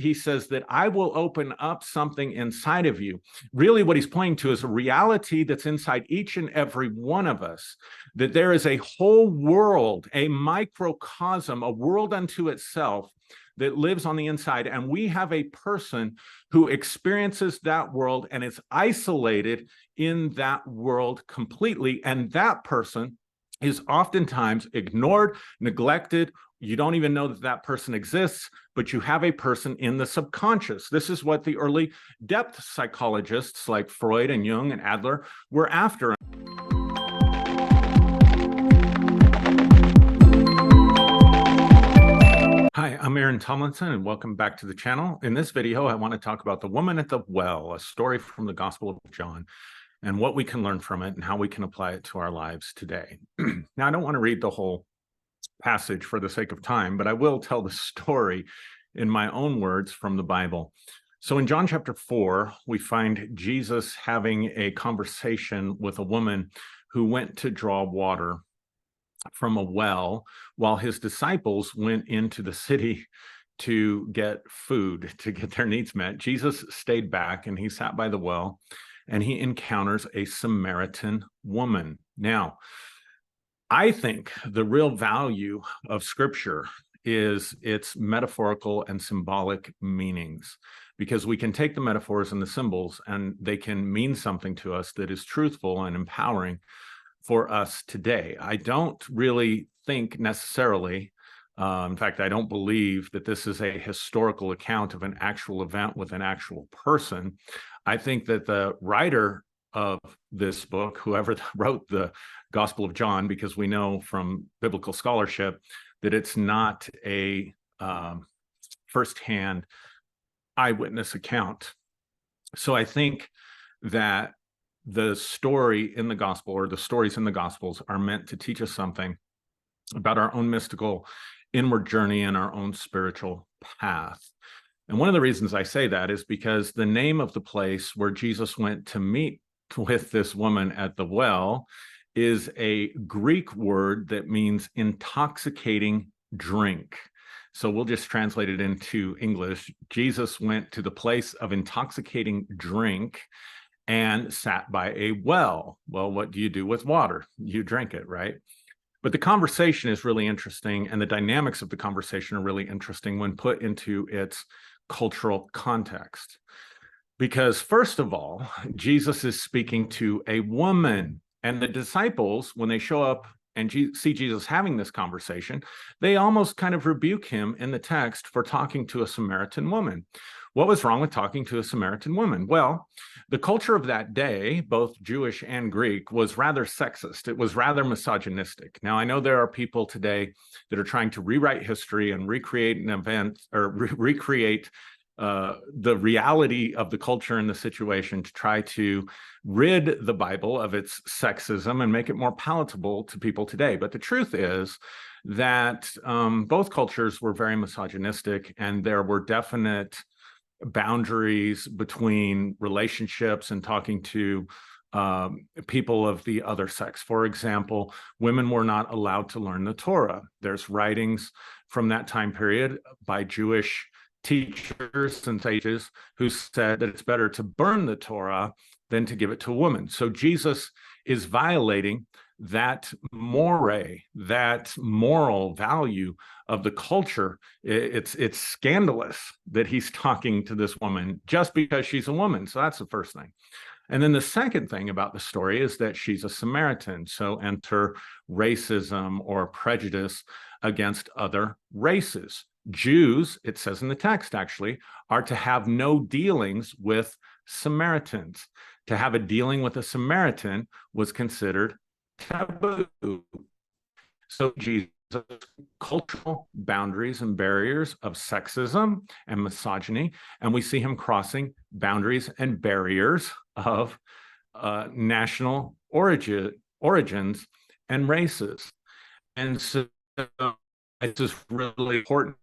he says that I will open up something inside of you. Really what he's pointing to is a reality that's inside each and every one of us, that there is a whole world, a microcosm, a world unto itself that lives on the inside. And we have a person who experiences that world and is isolated in that world completely. And that person is oftentimes ignored, neglected. You don't even know that that person exists, but you have a person in the subconscious. This is what the early depth psychologists like Freud and Jung and Adler were after. Hi, I'm Aaron Tomlinson, and welcome back to the channel. In this video, I want to talk about the woman at the well, a story from the Gospel of John, and what we can learn from it and how we can apply it to our lives today. Now, I don't want to read the whole passage for the sake of time, but I will tell the story in my own words from the Bible. So in John chapter 4, we find Jesus having a conversation with a woman who went to draw water from a well while his disciples went into the city to get food, to get their needs met. Jesus stayed back and he sat by the well and he encounters a Samaritan woman. Now, I think the real value of Scripture is its metaphorical and symbolic meanings, because we can take the metaphors and the symbols and they can mean something to us that is truthful and empowering for us today. I don't really think necessarily, in fact, I don't believe that this is a historical account of an actual event with an actual person. I think that the writer of this book, whoever wrote the Gospel of John, because we know from biblical scholarship that it's not a firsthand eyewitness account. So I think that the story in the gospel, or the stories in the gospels, are meant to teach us something about our own mystical inward journey and our own spiritual path. And one of the reasons I say that is because the name of the place where Jesus went to meet with this woman at the well is a Greek word that means intoxicating drink. So we'll just translate it into English. Jesus went to the place of intoxicating drink and sat by a well. Well, what do you do with water? You drink it, right? But the conversation is really interesting, and the dynamics of the conversation are really interesting when put into its cultural context. Because first of all, Jesus is speaking to a woman, and the disciples, when they show up and see Jesus having this conversation, they almost kind of rebuke him in the text for talking to a Samaritan woman. What was wrong with talking to a Samaritan woman? Well, the culture of that day, both Jewish and Greek, was rather sexist. It was rather misogynistic. Now, I know there are people today that are trying to rewrite history and recreate an event, or recreate the reality of the culture and the situation to try to rid the Bible of its sexism and make it more palatable to people today. But the truth is that both cultures were very misogynistic, and there were definite boundaries between relationships and talking to people of the other sex. For example, women were not allowed to learn the Torah. There's writings from that time period by Jewish teachers and sages who said that it's better to burn the Torah than to give it to a woman. So Jesus is violating that that moral value of the culture. It's scandalous that he's talking to this woman just because she's a woman. So that's the first thing. And then the second thing about the story is that she's a Samaritan. So enter racism or prejudice against other races. Jews, it says in the text actually, are to have no dealings with Samaritans. To have a dealing with a Samaritan was considered taboo. So Jesus, cultural boundaries and barriers of sexism and misogyny, and we see him crossing boundaries and barriers of national origins and races. And so it's just really important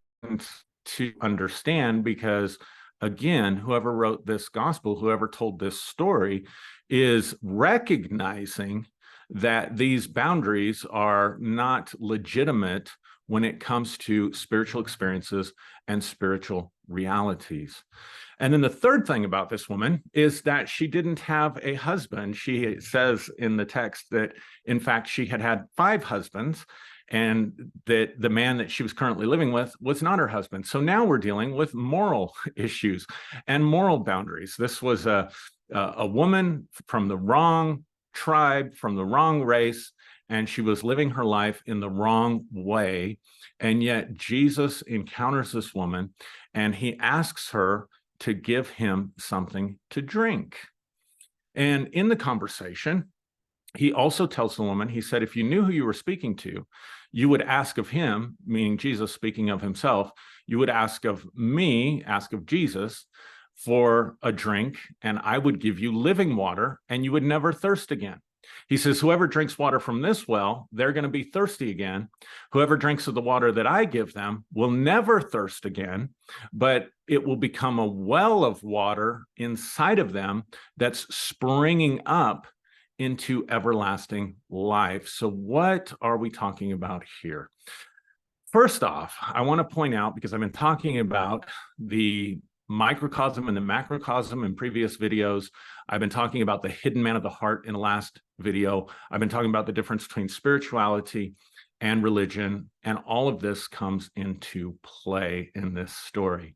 to understand, because again, whoever wrote this gospel, whoever told this story, is recognizing that these boundaries are not legitimate when it comes to spiritual experiences and spiritual realities. And then the third thing about this woman is that she didn't have a husband. She says in the text that, in fact, she had had 5 husbands, and that the man that she was currently living with was not her husband. So now we're dealing with moral issues and moral boundaries. This was a woman from the wrong tribe, from the wrong race, and she was living her life in the wrong way. And yet Jesus encounters this woman, and he asks her to give him something to drink. And in the conversation, he also tells the woman, he said, if you knew who you were speaking to, you would ask of him, meaning Jesus speaking of himself, you would ask of me, ask of Jesus for a drink, and I would give you living water, and you would never thirst again. He says, whoever drinks water from this well, they're going to be thirsty again. Whoever drinks of the water that I give them will never thirst again, but it will become a well of water inside of them that's springing up into everlasting life. So what are we talking about here? First off, I want to point out, because I've been talking about the microcosm and the macrocosm in previous videos. I've been talking about the hidden man of the heart in the last video. I've been talking about the difference between spirituality and religion, and all of this comes into play in this story.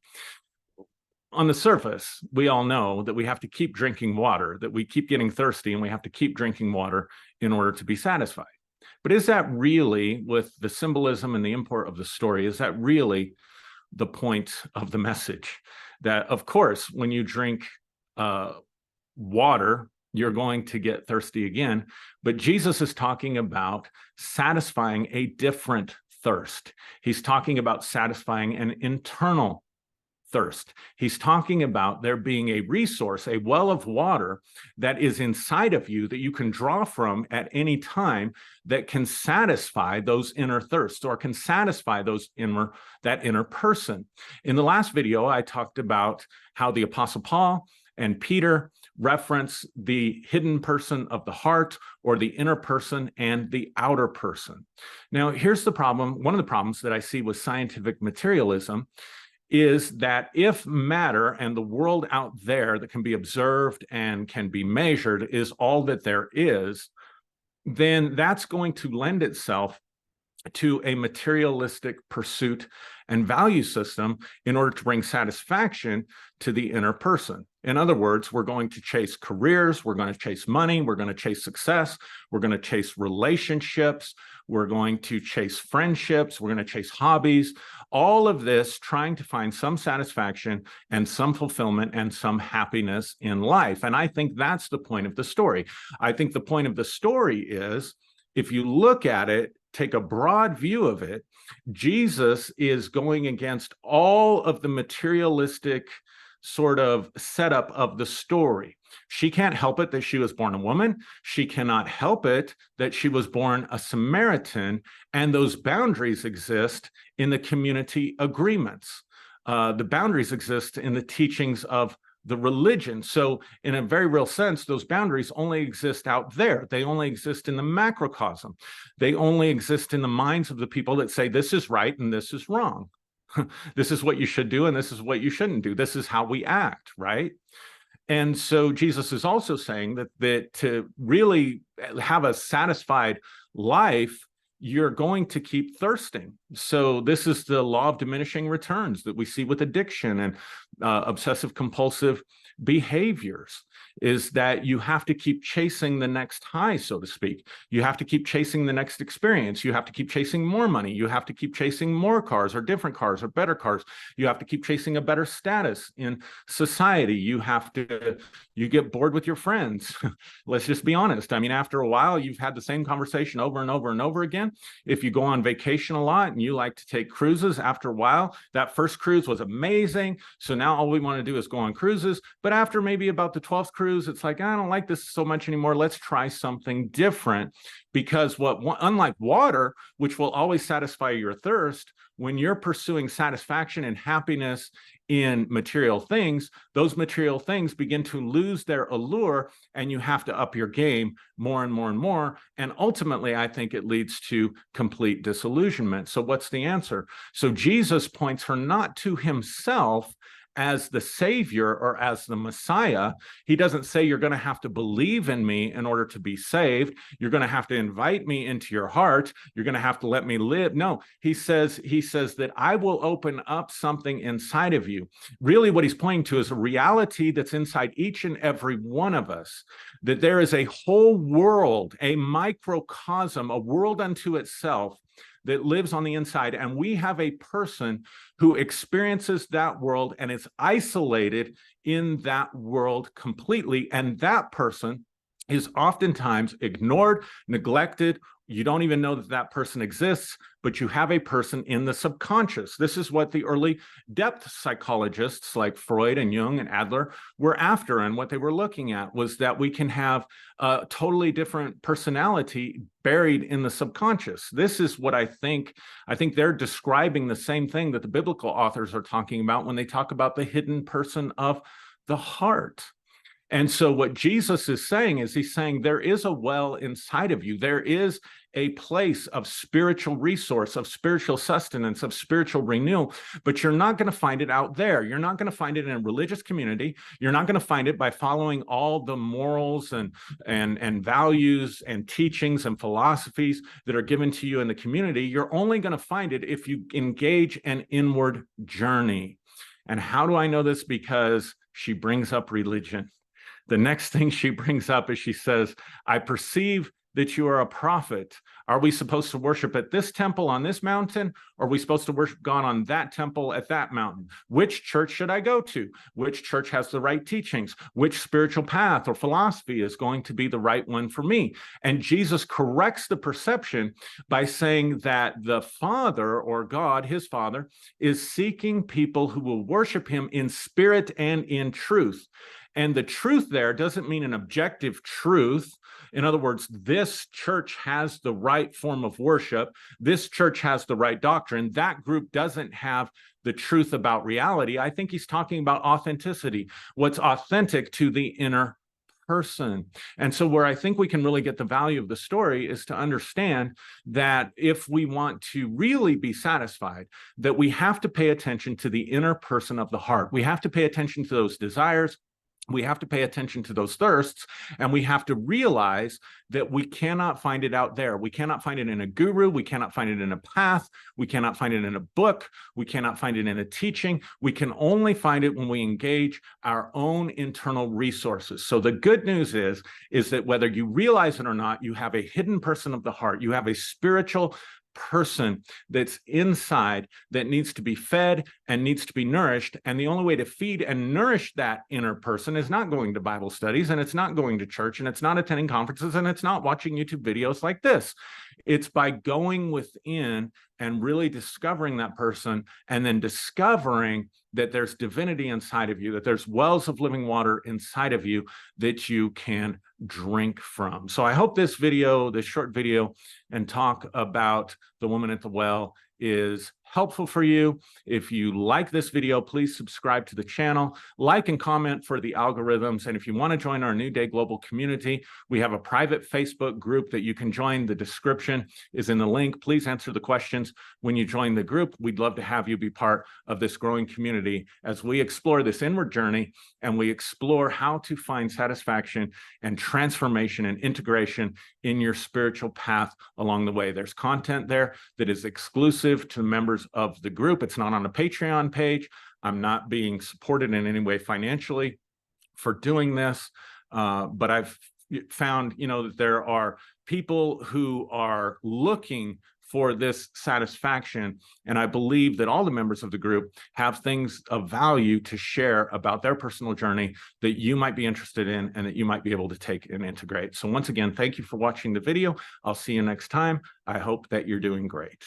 On the surface, we all know that we have to keep drinking water, that we keep getting thirsty, and we have to keep drinking water in order to be satisfied. But is that really, with the symbolism and the import of the story, is that really the point of the message? That, of course, when you drink water, you're going to get thirsty again. But Jesus is talking about satisfying a different thirst. He's talking about satisfying an internal thirst. He's talking about there being a resource, a well of water that is inside of you that you can draw from at any time, that can satisfy those inner thirsts, or can satisfy that inner person. In the last video, I talked about how the Apostle Paul and Peter reference the hidden person of the heart, or the inner person and the outer person. Now, here's the problem. One of the problems that I see with scientific materialism is that if matter and the world out there that can be observed and can be measured is all that there is, then that's going to lend itself to a materialistic pursuit and value system in order to bring satisfaction to the inner person. In other words, we're going to chase careers, we're going to chase money, we're going to chase success, we're going to chase relationships, we're going to chase friendships, we're going to chase hobbies, all of this trying to find some satisfaction and some fulfillment and some happiness in life. And I think that's the point of the story. I think the point of the story is, if you look at it, take a broad view of it, Jesus is going against all of the materialistic sort of setup of the story. She can't help it that she was born a woman. She cannot help it that she was born a Samaritan, and those boundaries exist in the community agreements. The boundaries exist in the teachings of the religion. So in a very real sense, those boundaries only exist out there. They only exist in the macrocosm. They only exist in the minds of the people that say this is right and this is wrong. This is what you should do and this is what you shouldn't do. This is how we act, right? And so Jesus is also saying that to really have a satisfied life, you're going to keep thirsting. So this is the law of diminishing returns that we see with addiction and obsessive compulsive behaviors, is that you have to keep chasing the next high, so to speak. You have to keep chasing the next experience. You have to keep chasing more money. You have to keep chasing more cars or different cars or better cars. You have to keep chasing a better status in society. You get bored with your friends. Let's just be honest. I mean, after a while, you've had the same conversation over and over and over again. If you go on vacation a lot and you like to take cruises, after a while, that first cruise was amazing. So now all we want to do is go on cruises. But after maybe about the 12th cruise, it's like, I don't like this so much anymore. Let's try something different. Because unlike water, which will always satisfy your thirst, when you're pursuing satisfaction and happiness in material things, those material things begin to lose their allure, and you have to up your game more and more and more. And ultimately, I think it leads to complete disillusionment. So what's the answer? So Jesus points her not to himself as the Savior or as the Messiah. He doesn't say you're going to have to believe in me in order to be saved. You're going to have to invite me into your heart. You're going to have to let me live. No, he says that I will open up something inside of you. Really, what he's pointing to is a reality that's inside each and every one of us, that there is a whole world, a microcosm, a world unto itself that lives on the inside, and we have a person who experiences that world and is isolated in that world completely, and that person is oftentimes ignored, neglected. You don't even know that that person exists, but you have a person in the subconscious. This is what the early depth psychologists like Freud and Jung and Adler were after, and what they were looking at was that we can have a totally different personality buried in the subconscious. This is what I think they're describing the same thing that the biblical authors are talking about when they talk about the hidden person of the heart. And so what Jesus is saying is he's saying there is a well inside of you. There is a place of spiritual resource, of spiritual sustenance, of spiritual renewal, but you're not going to find it out there. You're not going to find it in a religious community. You're not going to find it by following all the morals and values and teachings and philosophies that are given to you in the community. You're only going to find it if you engage an inward journey. And how do I know this? Because she brings up religion. The next thing she brings up is she says, I perceive that you are a prophet. Are we supposed to worship at this temple on this mountain? Or are we supposed to worship God on that temple at that mountain? Which church should I go to? Which church has the right teachings? Which spiritual path or philosophy is going to be the right one for me? And Jesus corrects the perception by saying that the Father, or God, his Father, is seeking people who will worship him in spirit and in truth. And the truth there doesn't mean an objective truth. In other words, this church has the right form of worship. This church has the right doctrine. That group doesn't have the truth about reality. I think he's talking about authenticity, what's authentic to the inner person. And so where I think we can really get the value of the story is to understand that if we want to really be satisfied, that we have to pay attention to the inner person of the heart. We have to pay attention to those desires. We have to pay attention to those thirsts, and we have to realize that we cannot find it out there. We cannot find it in a guru. We cannot find it in a path. We cannot find it in a book. We cannot find it in a teaching. We can only find it when we engage our own internal resources. So the good news is that whether you realize it or not, you have a hidden person of the heart. You have a spiritual person that's inside that needs to be fed and needs to be nourished. And the only way to feed and nourish that inner person is not going to Bible studies, and it's not going to church, and it's not attending conferences, and it's not watching YouTube videos like this. It's by going within and really discovering that person, and then discovering that there's divinity inside of you, that there's wells of living water inside of you that you can drink from. So I hope this video, this short video and talk about the woman at the well, is helpful for you. If you like this video, please subscribe to the channel, like and comment for the algorithms. And if you want to join our New Day Global community, we have a private Facebook group that you can join. The description is in the link. Please answer the questions when you join the group. We'd love to have you be part of this growing community as we explore this inward journey, and we explore how to find satisfaction and transformation and integration in your spiritual path along the way. There's content there that is exclusive to members of the group. It's not on a Patreon page. I'm not being supported in any way financially for doing this, but I've found, that there are people who are looking for this satisfaction, and I believe that all the members of the group have things of value to share about their personal journey that you might be interested in and that you might be able to take and integrate. So once again, thank you for watching the video. I'll see you next time. I hope that you're doing great.